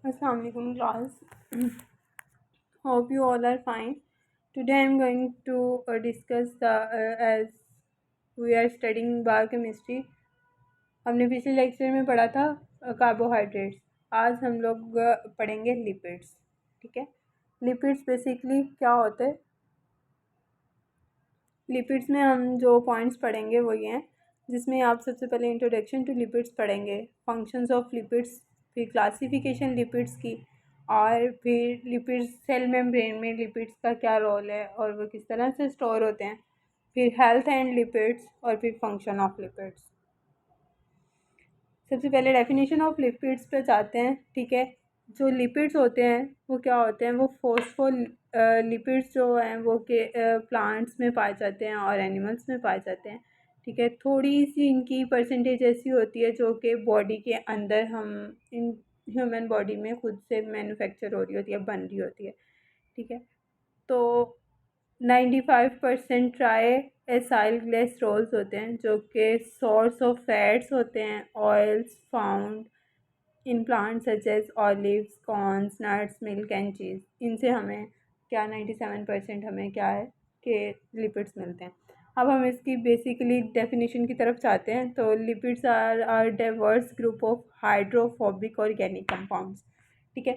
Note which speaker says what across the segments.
Speaker 1: Assalamu alaikum class. Hope you all are fine. Today I am going to discuss as we are studying biochemistry. हमने पिछले lecture में पढ़ा था carbohydrates. आज हम लोग पढ़ेंगे लिपिड्स. ठीक है. लिपिड्स बेसिकली क्या होते हैं? लिपिड्स में हम जो पॉइंट्स पढ़ेंगे वो ये हैं, जिसमें आप सबसे पहले इंट्रोडक्शन टू लिपिड्स पढ़ेंगे, फंक्शंस ऑफ लिपिड्स, फिर क्लासिफिकेशन लिपिड्स की, और फिर लिपिड्स सेल मेम्ब्रेन में लिपिड्स का क्या रोल है और वो किस तरह से स्टोर होते हैं, फिर हेल्थ एंड लिपिड्स, और फिर फंक्शन ऑफ लिपिड्स. सबसे पहले डेफिनेशन ऑफ लिपिड्स पे जाते हैं. ठीक है. जो लिपिड्स होते हैं वो क्या होते हैं? वो फोस्फो लिपिड्स जो हैं वो के प्लांट्स में पाए जाते हैं और एनिमल्स में पाए जाते हैं. ठीक है. थोड़ी सी इनकी परसेंटेज ऐसी होती है जो कि बॉडी के अंदर हम इन ह्यूमन बॉडी में खुद से मैन्युफैक्चर हो रही होती है, बन रही होती है. ठीक है. तो 95% ट्राई एसाइल ग्लिसरॉल्स होते हैं जो कि सोर्स ऑफ फैट्स होते हैं, oils found in plant such as olives, corns, nuts, milk and cheese. इनसे हमें क्या 97% हमें क्या है कि लिपिड्स मिलते हैं. अब हम इसकी बेसिकली डेफिनेशन की तरफ चाहते हैं. तो lipids are diverse group of hydrophobic organic compounds. ठीक है.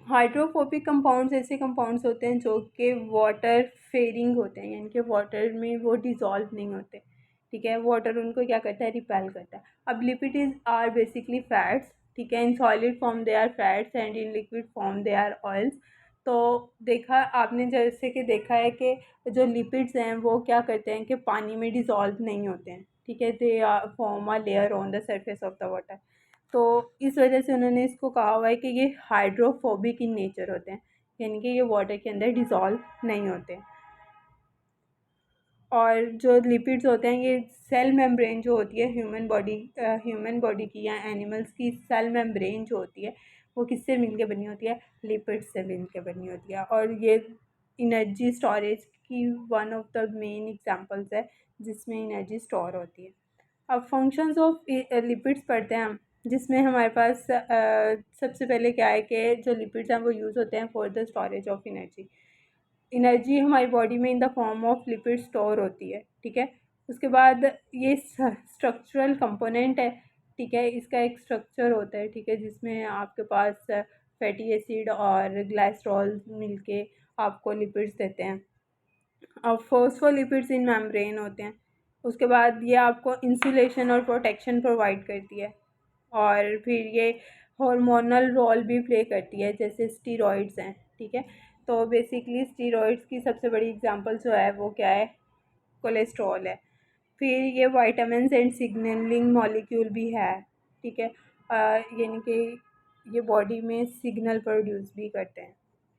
Speaker 1: हाइड्रोफोबिक कंपाउंड्स ऐसे कंपाउंड्स होते हैं जो कि वाटर फेरिंग होते हैं, यानी कि वाटर में वो डिज़ोल्व नहीं होते. ठीक है. वाटर उनको क्या करता है? रिपेल करता है. अब लिपिड्स आर बेसिकली फैट्स. ठीक है. In solid form they are fats and in liquid form they are oils. तो देखा आपने, जैसे कि देखा है कि जो लिपिड्स हैं वो क्या करते हैं कि पानी में डिज़ोल्व नहीं होते हैं. ठीक है. They are form a layer on the surface of the water. तो इस वजह से उन्होंने इसको कहा हुआ है कि ये हाइड्रोफोबिक इन नेचर होते हैं, यानी कि ये वाटर के अंदर डिज़ोल्व नहीं होते. और जो लिपिड्स होते हैं ये सेल मेम्ब्रेन जो होती है ह्यूमन बॉडी की या एनिमल्स की सेल मेम्ब्रेन जो होती है वो किससे मिलके बनी होती है? लिपिड्स से मिलके बनी होती है. और ये एनर्जी स्टोरेज की one of the main examples है जिसमें एनर्जी स्टोर होती है. अब फंक्शंस ऑफ लिपिड्स पढ़ते हैं हम, जिसमें हमारे पास सबसे पहले क्या है कि जो लिपिड्स हैं वो यूज़ होते हैं for the storage of energy. Energy हमारी बॉडी में in the form of lipid store होती है. ठीक है. उसके बाद ये स्ट्रक्चरल कंपोनेंट है. ठीक है. इसका एक स्ट्रक्चर होता है. ठीक है. जिसमें आपके पास फैटी एसिड और ग्लाइसरॉल मिलके आपको लिपिड्स देते हैं. अब फॉस्फोलिपिड्स इन मेम्ब्रेन होते हैं. उसके बाद ये आपको इंसुलेशन और प्रोटेक्शन प्रोवाइड करती है. और फिर ये हार्मोनल रोल भी प्ले करती है, जैसे स्टीरॉइड्स हैं. ठीक है. तो बेसिकली स्टीरॉइड्स की सबसे बड़ी एग्जांपल जो है वो क्या है? कोलेस्ट्रॉल है. फिर ये वाइटामिन एंड सिग्नलिंग मॉलिक्यूल भी है. ठीक है. यानी कि ये बॉडी में सिग्नल प्रोड्यूस भी करते हैं.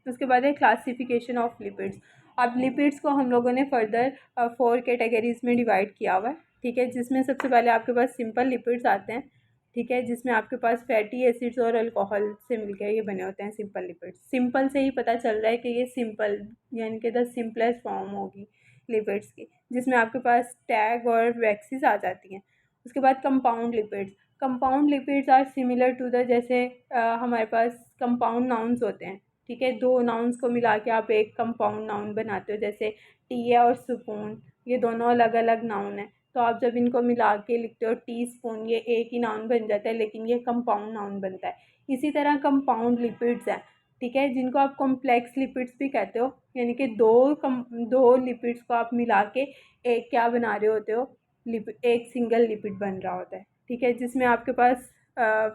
Speaker 1: उसके बाद है क्लासिफिकेशन ऑफ लिपिड्स. अब लिपिड्स को हम लोगों ने फर्दर 4 कैटेगरीज में डिवाइड किया हुआ है. ठीक है. जिसमें सबसे पहले आपके पास सिंपल लिपिड्स आते हैं. ठीक है. जिसमें आपके पास फैटी एसिड्स और अल्कोहल से मिलकर ये बने होते हैं सिंपल लिपिड्स. सिंपल से ही पता चल रहा है कि ये सिंपल यानी कि द सिंपलेस्ट फॉर्म होगी लिपिड्स की, जिसमें आपके पास टैग और वैक्सीज आ जाती हैं. उसके बाद compound lipids. Compound lipids are similar to the, जैसे हमारे पास कंपाउंड नाउन्स होते हैं. ठीक है. 2 नाउन्स को मिला के आप एक कंपाउंड नाउन बनाते हो, जैसे टी और स्पून. ये दोनों अलग अलग नाउन है. तो आप जब इनको मिला के लिखते हो टी स्पून, ये एक ही नाउन बन जाता है, लेकिन ये कंपाउंड नाउन बनता है. इसी तरह कंपाउंड लिपिड्स हैं. ठीक है. जिनको आप कॉम्प्लेक्स लिपिड्स भी कहते हो, यानी कि दो लिपिड्स को आप मिला के एक क्या बना रहे होते हो? एक सिंगल लिपिड बन रहा होता है. ठीक है. जिसमें आपके पास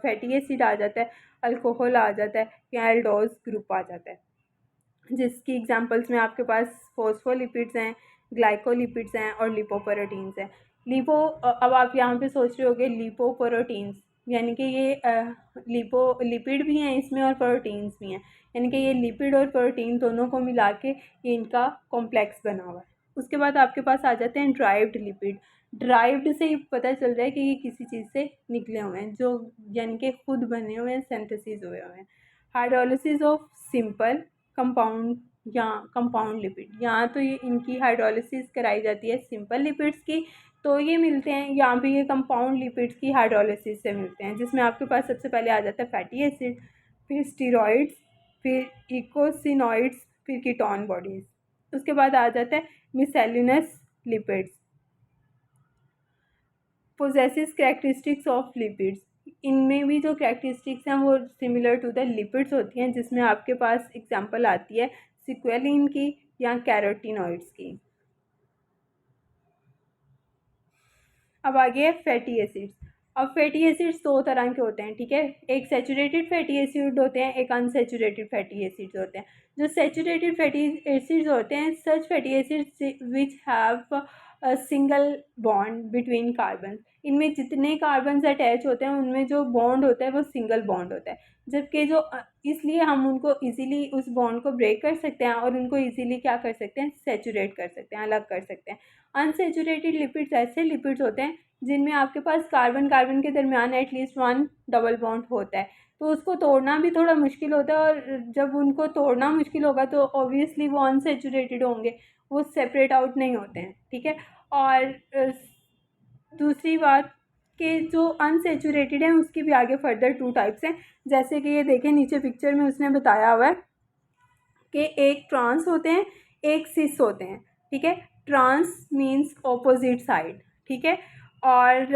Speaker 1: फैटी एसिड आ जाता है, अल्कोहल आ जाता है या एल्डोज ग्रुप आ जाता है. जिसकी एग्जांपल्स में आपके पास फॉस्फोलिपिड्स हैं, ग्लाइकोलिपिड्स हैं और लिपोप्रोटीन्स हैं. अब आप यहाँ पे सोच रहे होगे लिपोप्रोटीन्स, यानी कि ये लिपिड भी हैं इसमें और प्रोटीन्स भी हैं, यानी कि ये लिपिड और प्रोटीन दोनों को मिला के ये इनका कॉम्प्लेक्स बना हुआ है. उसके बाद आपके पास आ जाते हैं ड्राइव्ड लिपिड. ड्राइव्ड से ही पता चल रहा है कि ये किसी चीज़ से निकले हुए हैं, जो यानी कि खुद बने हुए हैं, सिंथेसिस हुए हुए हैं. हाइड्रोलिसिस ऑफ सिंपल कंपाउंड या कंपाउंड लिपिड. यहाँ तो ये इनकी हाइड्रोलिसिस कराई जाती है सिंपल लिपिड्स की, तो ये मिलते हैं यहाँ पे ये कंपाउंड लिपिड्स की हाइड्रोलिसिस से मिलते हैं, जिसमें आपके पास सबसे पहले आ जाता है फैटी एसिड. फिर स्टीरॉइड्स, फिर इकोसिनॉइड्स, फिर कीटोन बॉडीज़। उसके बाद आ जाता है miscellaneous lipids. Possesses characteristics of lipids, इनमें भी जो कैरेक्टरिस्टिक्स हैं वो सिमिलर टू द लिपिड्स होती हैं, जिसमें आपके पास एग्जांपल आती है सिक्वेलिन की या कैरोटिनॉइड्स की। अब आगे है फैटी एसिड्स। अब फैटी एसिड्स दो तरह के होते हैं, ठीक है। एक सैचुरेटेड फैटी एसिड होते हैं, एक अनसैचुरेटेड फैटी एसिड्स होते हैं। जो सैचुरेटेड फैटी एसिड्स होते हैं, such fatty acids which have single bond between carbon, इनमें जितने कार्बन अटैच होते हैं उनमें जो बॉन्ड होता है वो सिंगल बॉन्ड होता है। जबकि जो इसलिए हम उनको इजीली उस बॉन्ड को ब्रेक कर सकते हैं और उनको इजीली क्या कर सकते हैं, सैचुरेट कर सकते हैं, अलग कर सकते हैं। अनसैचुरेटेड लिपिड्स ऐसे लिपिड्स होते हैं जिनमें आपके पास कार्बन कार्बन के दरमियान एटलीस्ट वन डबल बॉन्ड होता है, तो उसको तोड़ना भी थोड़ा मुश्किल होता है। और जब उनको तोड़ना मुश्किल होगा तो ऑब्वियसली वो अनसैचुरेटेड होंगे, वो सेपरेट आउट नहीं होते हैं, ठीक है। और दूसरी बात कि जो अनसैचुरेटेड हैं उसकी भी आगे फर्दर टू टाइप्स हैं। जैसे कि ये देखें नीचे पिक्चर में उसने बताया हुआ है कि एक ट्रांस होते हैं, एक सिस होते हैं, ठीक है। ट्रांस मीन्स ऑपोजिट साइड, ठीक है, और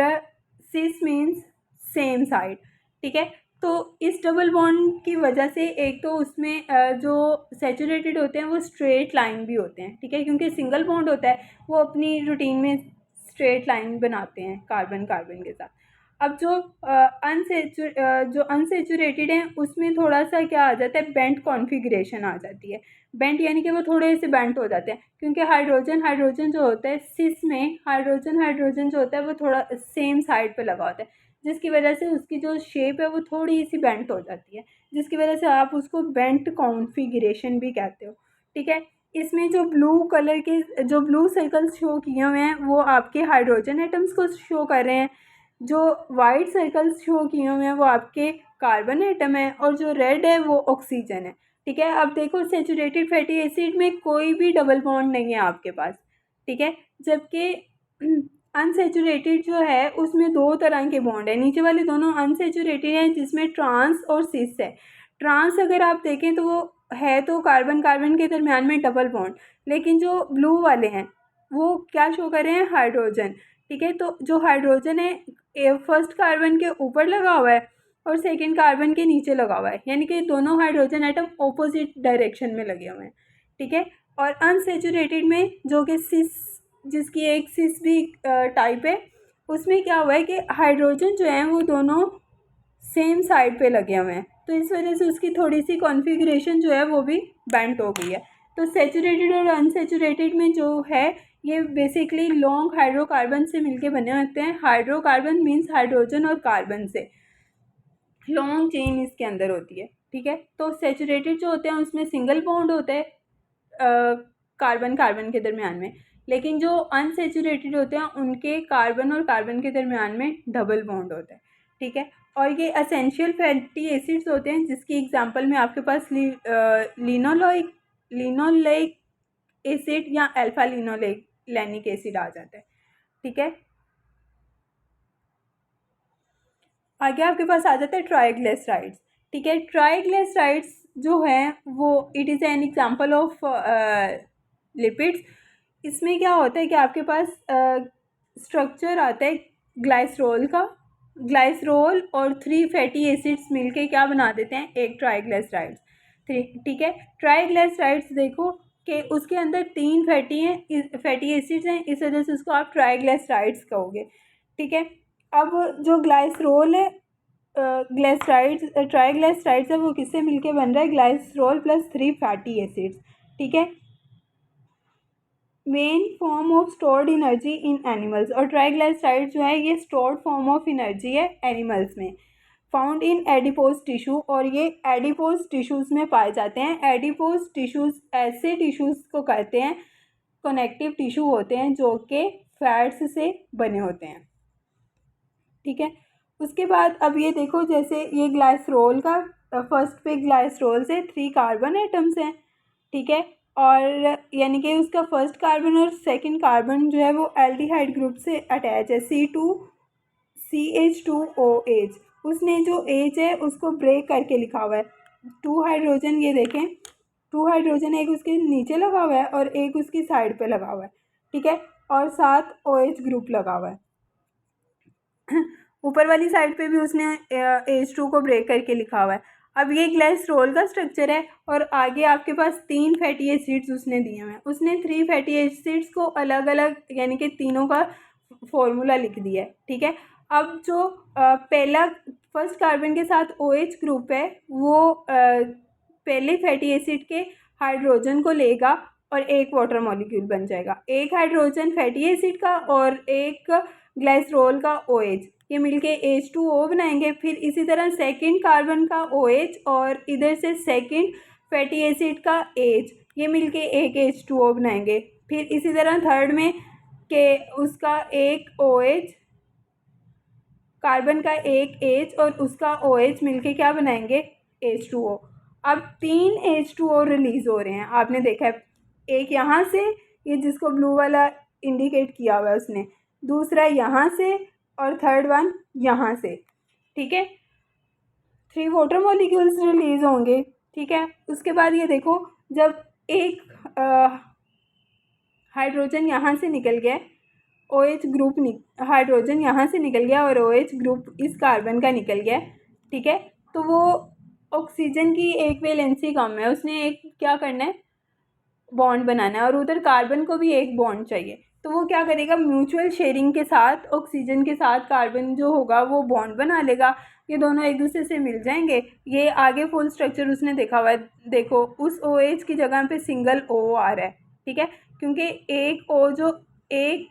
Speaker 1: सिस मीन्स सेम साइड, ठीक है। तो इस डबल बॉन्ड की वजह से एक तो उसमें जो सैचुरेटेड होते हैं वो स्ट्रेट लाइन भी होते हैं, ठीक है, क्योंकि सिंगल बॉन्ड होता है, वो अपनी रूटीन में स्ट्रेट लाइन बनाते हैं कार्बन कार्बन के साथ। अब जो अनसेचुरेटेड हैं उसमें थोड़ा सा क्या आ जाता है, बेंट कॉन्फ़िगरेशन आ जाती है। बेंट यानी कि वो थोड़े से बेंट हो जाते हैं, क्योंकि हाइड्रोजन हाइड्रोजन जो होता है सिस में, हाइड्रोजन हाइड्रोजन जो होता है वो थोड़ा सेम साइड पे लगा होता है, जिसकी वजह से उसकी जो शेप है वो थोड़ी सी बेंट हो जाती है, जिसकी वजह से आप उसको बेंट कॉन्फ़िगरेशन भी कहते हो, ठीक है। इसमें जो ब्लू कलर के जो ब्लू सर्कल्स शो किए हुए हैं वो आपके हाइड्रोजन एटम्स को शो कर रहे हैं, जो वाइट सर्कल्स शो किए हुए हैं वो आपके कार्बन एटम है, और जो रेड है वो ऑक्सीजन है, ठीक है। अब देखो सैचुरेटेड फैटी एसिड में कोई भी डबल बॉन्ड नहीं है आपके पास, ठीक है। जबकि अनसैचुरेटेड जो है उसमें दो तरह के बॉन्ड है, नीचे वाले दोनों अनसैचुरेटेड हैं जिसमें ट्रांस और सिस है। ट्रांस अगर आप देखें तो वो है तो कार्बन कार्बन के दरमियान में डबल बॉन्ड, लेकिन जो ब्लू वाले हैं वो क्या शो कर रहे हैं, हाइड्रोजन, ठीक है। तो जो हाइड्रोजन है फर्स्ट कार्बन के ऊपर लगा हुआ है और सेकंड कार्बन के नीचे लगा हुआ है, यानी कि दोनों हाइड्रोजन एटम ऑपोजिट डायरेक्शन में लगे हुए हैं, ठीक है। और अनसैचुरेटेड में जो कि सिस, जिसकी एक सिस भी टाइप है, उसमें क्या हुआ है कि हाइड्रोजन जो है वो दोनों सेम साइड पे लगे हुए हैं, तो इस वजह से उसकी थोड़ी सी कॉन्फ़िगरेशन जो है वो भी बेंट हो गई है। तो सैचुरेटेड और अनसैचुरेटेड में जो है ये बेसिकली लॉन्ग हाइड्रोकार्बन से मिलके बने होते हैं। हाइड्रोकार्बन मीन्स हाइड्रोजन और कार्बन से लॉन्ग चेन इसके अंदर होती है, ठीक है। तो सैचुरेटेड जो होते हैं उसमें सिंगल बॉन्ड होता है कार्बन कार्बन के दरमियान में, लेकिन जो अनसैचुरेटेड होते हैं उनके कार्बन और कार्बन के दरमियान में डबल बॉन्ड होता है, ठीक है। और ये असेंशियल फैटी एसिड्स होते हैं जिसकी एग्जांपल में आपके पास लिनोलेइक एसिड या अल्फा लिनोलेनिक एसिड आ जाता है, ठीक है। आगे आपके पास आ जाता है ट्राइग्लिसराइड्स, ठीक है। ट्राइग्लिसराइड्स जो है वो it is an example of lipids. इसमें क्या होता है कि आपके पास स्ट्रक्चर आता है ग्लाइसरोल का, ग्लाइसरोल और 3 फैटी एसिड्स मिलके क्या बना देते हैं, एक ट्राइग्लिसराइड्स, ठीक है। ट्राइग्लिसराइड्स देखो कि उसके अंदर 3 फैटी एसिड्स हैं, इस वजह से उसको आप ट्राइग्लिसराइड्स कहोगे, ठीक है। अब जो ग्लाइसरोल है ग्लाइसराइड्स ट्राइग्लिसराइड्स है वो किससे मिलके बन रहा है, ग्लाइसरोल प्लस 3 फैटी एसिड्स, ठीक है। Main form of stored energy in animals, और ट्राइग्लिसराइड जो है ये स्टोर्ड फॉर्म ऑफ एनर्जी है एनिमल्स में, फाउंड इन एडिपोज टिश्यू, और ये एडिपोज टिश्यूज़ में पाए जाते हैं। एडिपोज टिश्यूज़ ऐसे टिश्यूज़ को कहते हैं, कनेक्टिव टिश्यू होते हैं जो कि फैट्स से बने होते हैं, ठीक है। उसके बाद अब ये देखो जैसे ये ग्लाइसरोल का फर्स्ट पे ग्लाइसरोल से 3 कार्बन एटम्स हैं, ठीक है, और यानी कि उसका फर्स्ट कार्बन और सेकंड कार्बन जो है वो एल्डिहाइड ग्रुप से अटैच है, CH2OH। उसने जो H है उसको ब्रेक करके लिखा हुआ है, टू हाइड्रोजन, ये देखें टू हाइड्रोजन एक उसके नीचे लगा हुआ है और एक उसकी साइड पे लगा हुआ है, ठीक है, और साथ OH ग्रुप लगा हुआ है। ऊपर वाली साइड पे भी उसने H2 को ब्रेक करके लिखा हुआ है। अब ये ग्लाइसरोल का स्ट्रक्चर है और आगे आपके पास 3 फैटी एसिड्स उसने दिए हुए हैं। उसने 3 फैटी एसिड्स को अलग अलग यानी कि तीनों का फॉर्मूला लिख दिया है, ठीक है। अब जो पहला फर्स्ट कार्बन के साथ OH ग्रुप है वो पहले फैटी एसिड के हाइड्रोजन को लेगा और एक वाटर मॉलिक्यूल बन जाएगा। एक हाइड्रोजन फैटी एसिड का और एक ग्लाइसरोल का OH, ये मिलके H2O बनाएंगे। फिर इसी तरह सेकंड कार्बन का OH और इधर से सेकंड फैटी एसिड का H, ये मिलके एक H2O बनाएंगे। फिर इसी तरह थर्ड में के उसका एक OH, कार्बन का एक H और उसका OH मिलके क्या बनाएंगे, H2O। अब 3 H2O रिलीज हो रहे हैं, आपने देखा है, एक यहाँ से, ये जिसको ब्लू वाला इंडिकेट किया हुआ है उसने, दूसरा यहाँ से और थर्ड वन यहाँ से, ठीक है। 3 वाटर मॉलिक्यूल्स रिलीज होंगे, ठीक है। उसके बाद ये देखो, जब एक हाइड्रोजन यहाँ से निकल गया, OH ग्रुप हाइड्रोजन यहाँ से निकल गया और OH ग्रुप इस कार्बन का निकल गया, ठीक है। तो वो ऑक्सीजन की एक वैलेंसी कम है, उसने एक क्या करना है, बॉन्ड बनाना है, और उधर कार्बन को भी एक बॉन्ड चाहिए। तो वो क्या करेगा, म्यूचुअल शेयरिंग के साथ ऑक्सीजन के साथ कार्बन जो होगा वो बॉन्ड बना लेगा, ये दोनों एक दूसरे से मिल जाएंगे। ये आगे फुल स्ट्रक्चर उसने देखा हुआ है, देखो उस OH की जगह पे सिंगल O आ रहा है, ठीक है, क्योंकि एक O जो एक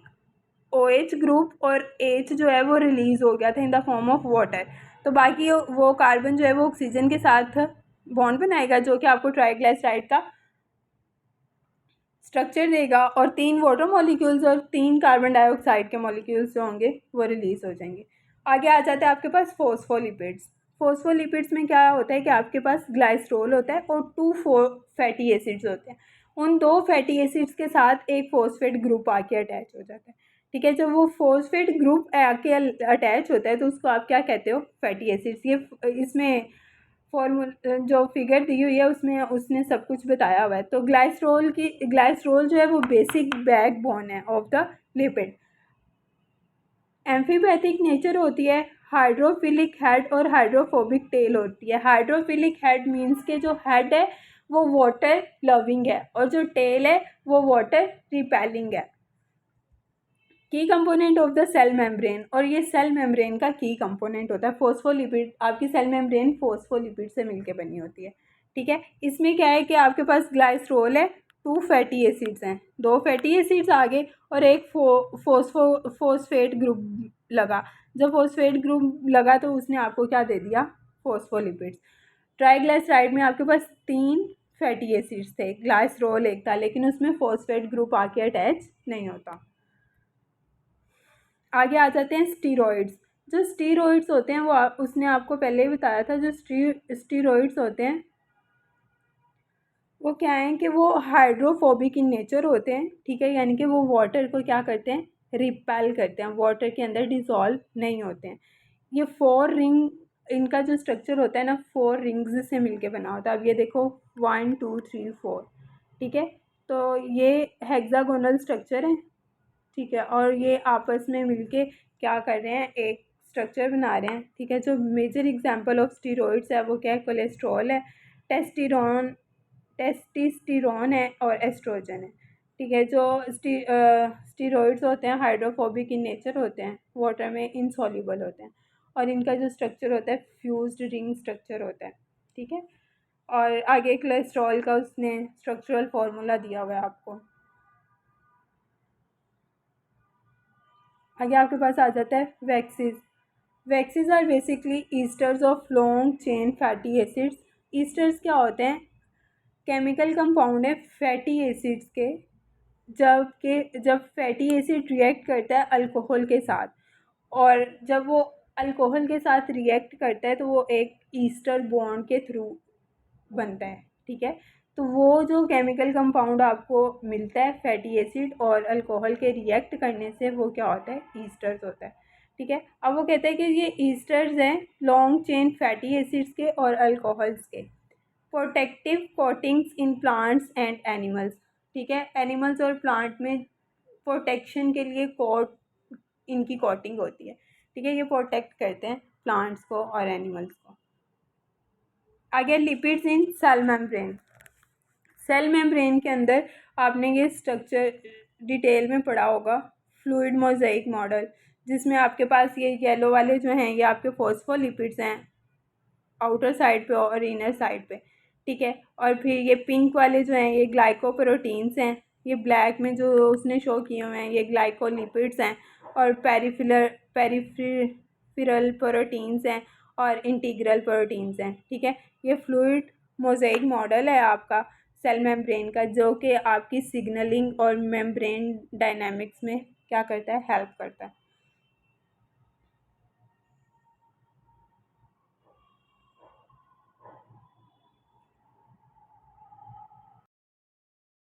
Speaker 1: OH ग्रुप और H जो है वो रिलीज़ हो गया था in the form of water. तो बाकी वो कार्बन जो है वो ऑक्सीजन के साथ बॉन्ड बनाएगा, जो कि आपको ट्राइग्लिसराइड का स्ट्रक्चर देगा, और 3 वाटर मॉलिक्यूल्स और 3 कार्बन डाइऑक्साइड के मॉलिक्यूल्स जो होंगे वो रिलीज़ हो जाएंगे। आगे आ जाते हैं आपके पास फॉस्फोलिपिड्स। फॉस्फोलिपिड्स में क्या होता है कि आपके पास ग्लाइसरोल होता है और 2 फैटी एसिड्स होते हैं। उन 2 फैटी एसिड्स के साथ एक फॉस्फेट ग्रुप आके अटैच हो जाता है, ठीक है। जब वो फॉस्फेट ग्रुप आके अटैच होता है तो उसको आप क्या कहते हो, फैटी एसिड्स। ये इसमें फॉर्मूला जो फिगर दी हुई है उसमें उसने सब कुछ बताया हुआ है। तो ग्लाइसरोल जो है वो बेसिक बैकबोन है of the lipid. Amphipathic nature होती है, हाइड्रोफिलिक हेड और हाइड्रोफोबिक टेल होती है। हाइड्रोफिलिक हेड मीन्स के जो हेड है वो वाटर लविंग है और जो टेल है वो वाटर रिपेलिंग है। Key component of the cell membrane, और ये सेल मेम्ब्रेन का की कंपोनेंट होता है। फॉस्फोलिपिड, आपकी सेल मेम्ब्रेन फॉस्फोलिपिड से मिलके बनी होती है, ठीक है। इसमें क्या है कि आपके पास ग्लाइसरोल है, 2 फैटी एसिड्स हैं, 2 फैटी एसिड्स आगे और एक फॉस्फेट ग्रुप लगा। जब फॉस्फेट ग्रुप लगा तो उसने आपको क्या दे दिया, फॉस्फोलिपिड्स। ट्राइग्लिसराइड में आपके पास 3 फैटी एसिड्स थे, ग्लाइसरोल एक था, लेकिन उसमें फॉस्फेट ग्रुप आके अटैच नहीं होता। आगे आ जाते हैं स्टीरॉइड्स। जो स्टीरॉइड्स होते हैं वो उसने आपको पहले ही बताया था, जो स्टीरॉइड्स होते हैं वो क्या है कि वो हाइड्रोफोबिक इन नेचर होते हैं, ठीक है, यानी कि वो वाटर को क्या करते हैं, रिपेल करते हैं, वाटर के अंदर डिज़ोल्व नहीं होते हैं। ये 4 रिंग, इनका जो स्ट्रक्चर होता है ना, 4 रिंग्स से मिलके बना होता है। अब ये देखो 1 2 3 4, ठीक है, तो ये हेक्सागोनल स्ट्रक्चर है, ठीक है, और ये आपस में मिलके क्या कर रहे हैं, एक स्ट्रक्चर बना रहे हैं, ठीक है। जो मेजर एग्जांपल ऑफ स्टीरॉइड्स है वो क्या है, कोलेस्ट्रॉल है, टेस्टिस्टिरोन है और एस्ट्रोजन है, ठीक है। जो स्टीरॉइड्स होते हैं हाइड्रोफोबिक इन नेचर होते हैं, वाटर में इनसॉल्युबल होते हैं, और इनका जो स्ट्रक्चर होता है फ्यूज्ड रिंग स्ट्रक्चर होता है, ठीक है। और आगे कोलेस्ट्रॉल का उसने स्ट्रक्चरल फार्मूला दिया हुआ है आपको। आगे आपके पास आ जाता है waxes. Waxes are basically esters of long chain fatty acids. Esters क्या होते हैं, केमिकल कंपाउंड है फैटी एसिड्स के, जब फैटी एसिड रिएक्ट करता है अल्कोहल के साथ, और जब वो अल्कोहल के साथ रिएक्ट करता है तो वो एक ईस्टर बॉन्ड के थ्रू बनता है, ठीक है। तो वो जो केमिकल कंपाउंड आपको मिलता है फैटी एसिड और अल्कोहल के रिएक्ट करने से, वो क्या होता है, ईस्टर्स होता है, ठीक है। अब वो कहते हैं कि ये ईस्टर्स हैं लॉन्ग चेन फैटी एसिड्स के और अल्कोहल्स के। Protective coatings in plants and animals. ठीक है, एनिमल्स और प्लांट में प्रोटेक्शन के लिए कोट इनकी कोटिंग होती है। ठीक है, ये प्रोटेक्ट करते हैं प्लांट्स को और एनिमल्स को। आगे lipids in cell membrane. Cell membrane के अंदर आपने ये स्ट्रक्चर डिटेल में पढ़ा होगा, फ्लूइड मोज़ेक मॉडल, जिसमें आपके पास ये येलो वाले जो हैं ये आपके फॉस्फोलिपिड्स हैं आउटर साइड पे और इनर साइड पे। ठीक है, और फिर ये पिंक वाले जो हैं ये ग्लाइकोप्रोटीन्स हैं, ये ब्लैक में जो उसने शो किए हुए हैं ये ग्लाइकोलिपिड्स हैं, और पेरिफेरल प्रोटीन्स हैं और इंटीग्रल प्रोटीन्स हैं। ठीक है, ये फ्लूइड मोज़ेक मॉडल है आपका सेल मेम्ब्रेन का, जो कि आपकी सिग्नलिंग और मेम्ब्रेन डायनामिक्स में क्या करता है, हेल्प करता है।